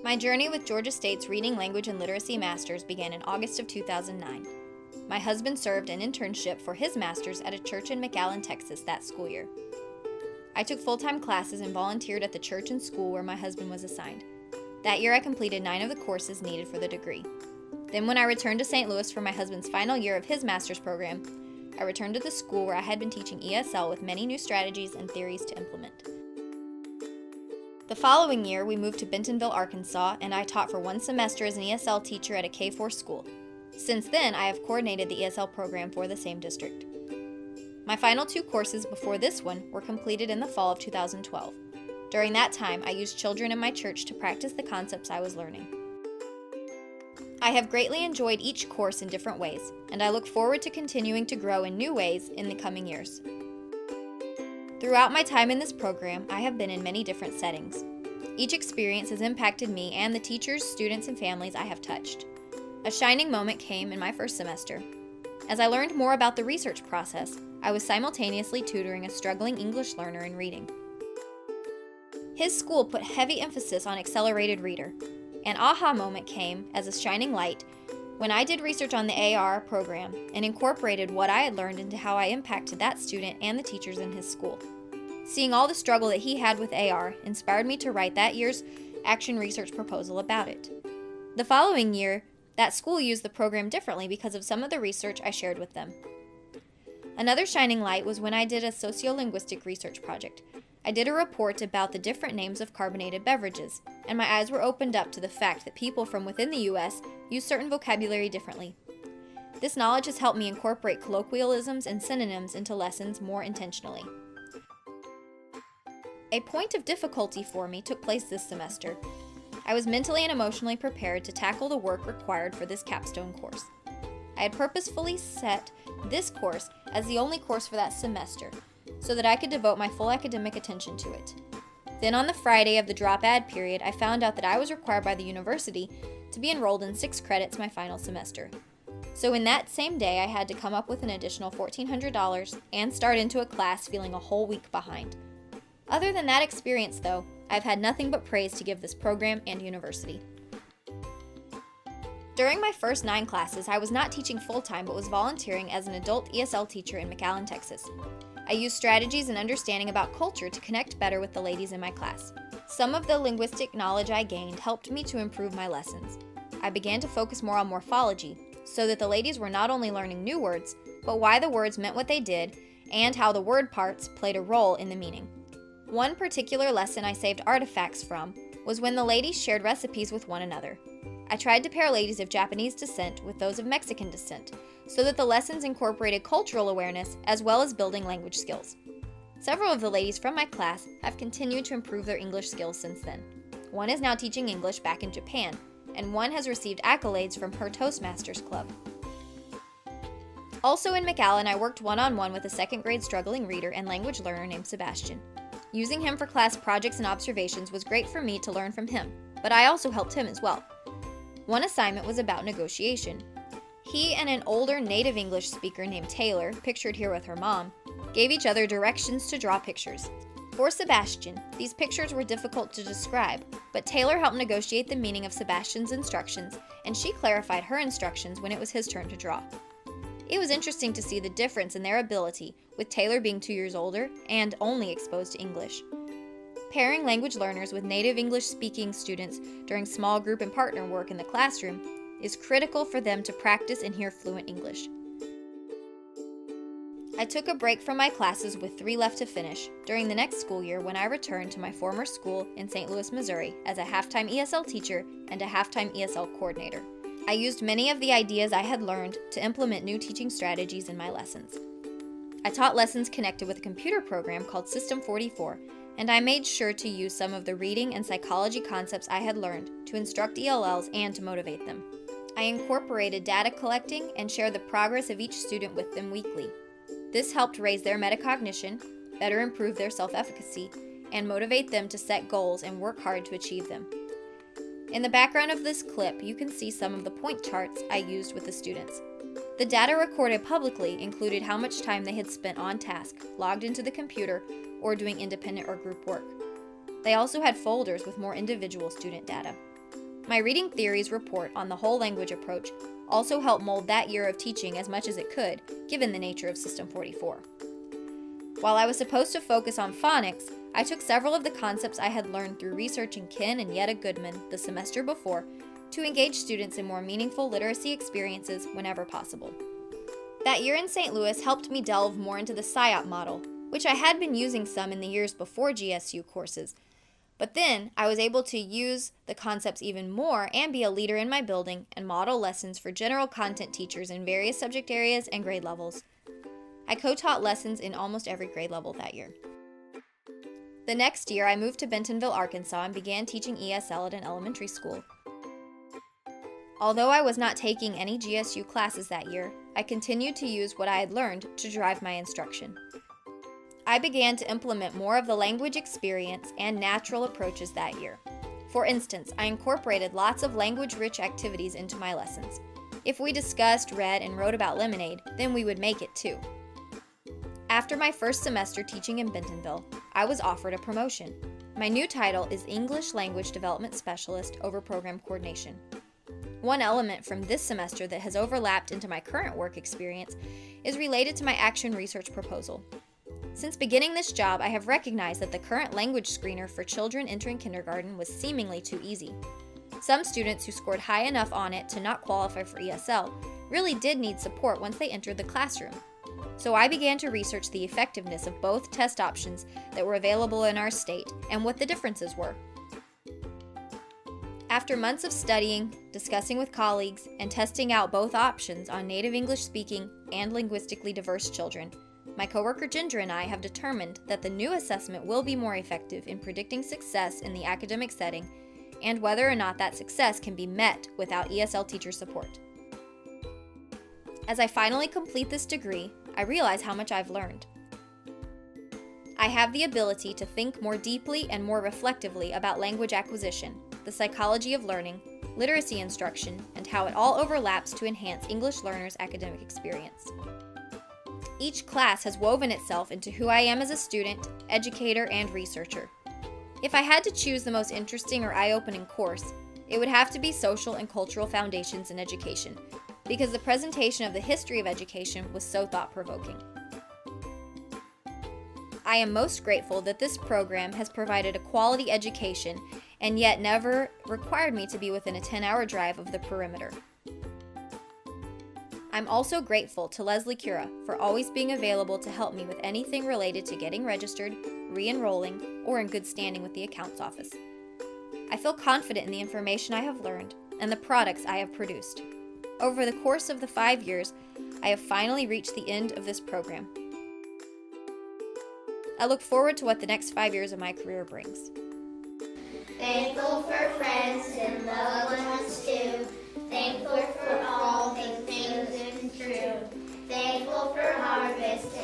My journey with Georgia State's Reading, Language, and Literacy Masters began in August of 2009. My husband served an internship for his master's at a church in McAllen, Texas that school year. I took full-time classes and volunteered at the church and school where my husband was assigned. That year I completed 9 of the courses needed for the degree. Then when I returned to St. Louis for my husband's final year of his master's program, I returned to the school where I had been teaching ESL with many new strategies and theories to implement. The following year, we moved to Bentonville, Arkansas, and I taught for 1 semester as an ESL teacher at a K-4 school. Since then, I have coordinated the ESL program for the same district. My final 2 courses before this one were completed in the fall of 2012. During that time, I used children in my church to practice the concepts I was learning. I have greatly enjoyed each course in different ways, and I look forward to continuing to grow in new ways in the coming years. Throughout my time in this program, I have been in many different settings. Each experience has impacted me and the teachers, students, and families I have touched. A shining moment came in my first semester. As I learned more about the research process, I was simultaneously tutoring a struggling English learner in reading. His school put heavy emphasis on accelerated reader. An aha moment came as a shining light when I did research on the AR program and incorporated what I had learned into how I impacted that student and the teachers in his school. Seeing all the struggle that he had with AR inspired me to write that year's action research proposal about it. The following year, that school used the program differently because of some of the research I shared with them. Another shining light was when I did a sociolinguistic research project. I did a report about the different names of carbonated beverages, and my eyes were opened up to the fact that people from within the U.S. use certain vocabulary differently. This knowledge has helped me incorporate colloquialisms and synonyms into lessons more intentionally. A point of difficulty for me took place this semester. I was mentally and emotionally prepared to tackle the work required for this capstone course. I had purposefully set this course as the only course for that semester, so that I could devote my full academic attention to it. Then on the Friday of the drop add period, I found out that I was required by the university to be enrolled in 6 credits my final semester. So in that same day, I had to come up with an additional $1,400 and start into a class feeling a whole week behind. Other than that experience though, I've had nothing but praise to give this program and university. During my first 9 classes, I was not teaching full-time but was volunteering as an adult ESL teacher in McAllen, Texas. I used strategies and understanding about culture to connect better with the ladies in my class. Some of the linguistic knowledge I gained helped me to improve my lessons. I began to focus more on morphology, so that the ladies were not only learning new words, but why the words meant what they did, and how the word parts played a role in the meaning. One particular lesson I saved artifacts from was when the ladies shared recipes with one another. I tried to pair ladies of Japanese descent with those of Mexican descent, so that the lessons incorporated cultural awareness as well as building language skills. Several of the ladies from my class have continued to improve their English skills since then. One is now teaching English back in Japan, and one has received accolades from her Toastmasters Club. Also in McAllen, I worked one-on-one with a 2nd grade struggling reader and language learner named Sebastian. Using him for class projects and observations was great for me to learn from him, but I also helped him as well. One assignment was about negotiation. He and an older native English speaker named Taylor, pictured here with her mom, gave each other directions to draw pictures. For Sebastian, these pictures were difficult to describe, but Taylor helped negotiate the meaning of Sebastian's instructions, and she clarified her instructions when it was his turn to draw. It was interesting to see the difference in their ability, with Taylor being 2 years older and only exposed to English. Pairing language learners with native English-speaking students during small group and partner work in the classroom is critical for them to practice and hear fluent English. I took a break from my classes with 3 left to finish during the next school year when I returned to my former school in St. Louis, Missouri as a half-time ESL teacher and a half-time ESL coordinator. I used many of the ideas I had learned to implement new teaching strategies in my lessons. I taught lessons connected with a computer program called System 44, and I made sure to use some of the reading and psychology concepts I had learned to instruct ELLs and to motivate them. I incorporated data collecting and shared the progress of each student with them weekly. This helped raise their metacognition, better improve their self-efficacy, and motivate them to set goals and work hard to achieve them. In the background of this clip, you can see some of the point charts I used with the students. The data recorded publicly included how much time they had spent on task, logged into the computer, or doing independent or group work. They also had folders with more individual student data. My reading theories report on the whole language approach also helped mold that year of teaching as much as it could, given the nature of System 44. While I was supposed to focus on phonics, I took several of the concepts I had learned through researching Ken and Yetta Goodman the semester before to engage students in more meaningful literacy experiences whenever possible. That year in St. Louis helped me delve more into the SIOP model, which I had been using some in the years before GSU courses. But then I was able to use the concepts even more and be a leader in my building and model lessons for general content teachers in various subject areas and grade levels. I co-taught lessons in almost every grade level that year. The next year, I moved to Bentonville, Arkansas, and began teaching ESL at an elementary school. Although I was not taking any GSU classes that year, I continued to use what I had learned to drive my instruction. I began to implement more of the language experience and natural approaches that year. For instance, I incorporated lots of language-rich activities into my lessons. If we discussed, read, and wrote about lemonade, then we would make it too. After my first semester teaching in Bentonville, I was offered a promotion. My new title is English Language Development Specialist over Program Coordination. One element from this semester that has overlapped into my current work experience is related to my action research proposal. Since beginning this job, I have recognized that the current language screener for children entering kindergarten was seemingly too easy. Some students who scored high enough on it to not qualify for ESL really did need support once they entered the classroom. So I began to research the effectiveness of both test options that were available in our state and what the differences were. After months of studying, discussing with colleagues, and testing out both options on native English-speaking and linguistically diverse children, my coworker Ginger and I have determined that the new assessment will be more effective in predicting success in the academic setting and whether or not that success can be met without ESL teacher support. As I finally complete this degree, I realize how much I've learned. I have the ability to think more deeply and more reflectively about language acquisition, the psychology of learning, literacy instruction, and how it all overlaps to enhance English learners' academic experience. Each class has woven itself into who I am as a student, educator, and researcher. If I had to choose the most interesting or eye-opening course, it would have to be Social and Cultural Foundations in Education, because the presentation of the history of education was so thought-provoking. I am most grateful that this program has provided a quality education and yet never required me to be within a 10-hour drive of the perimeter. I'm also grateful to Leslie Cura for always being available to help me with anything related to getting registered, re-enrolling, or in good standing with the accounts office. I feel confident in the information I have learned and the products I have produced. Over the course of the 5 years, I have finally reached the end of this program. I look forward to what the next 5 years of my career brings. Thankful for friends and loved ones too. Thankful for all the things and true. Thankful for harvest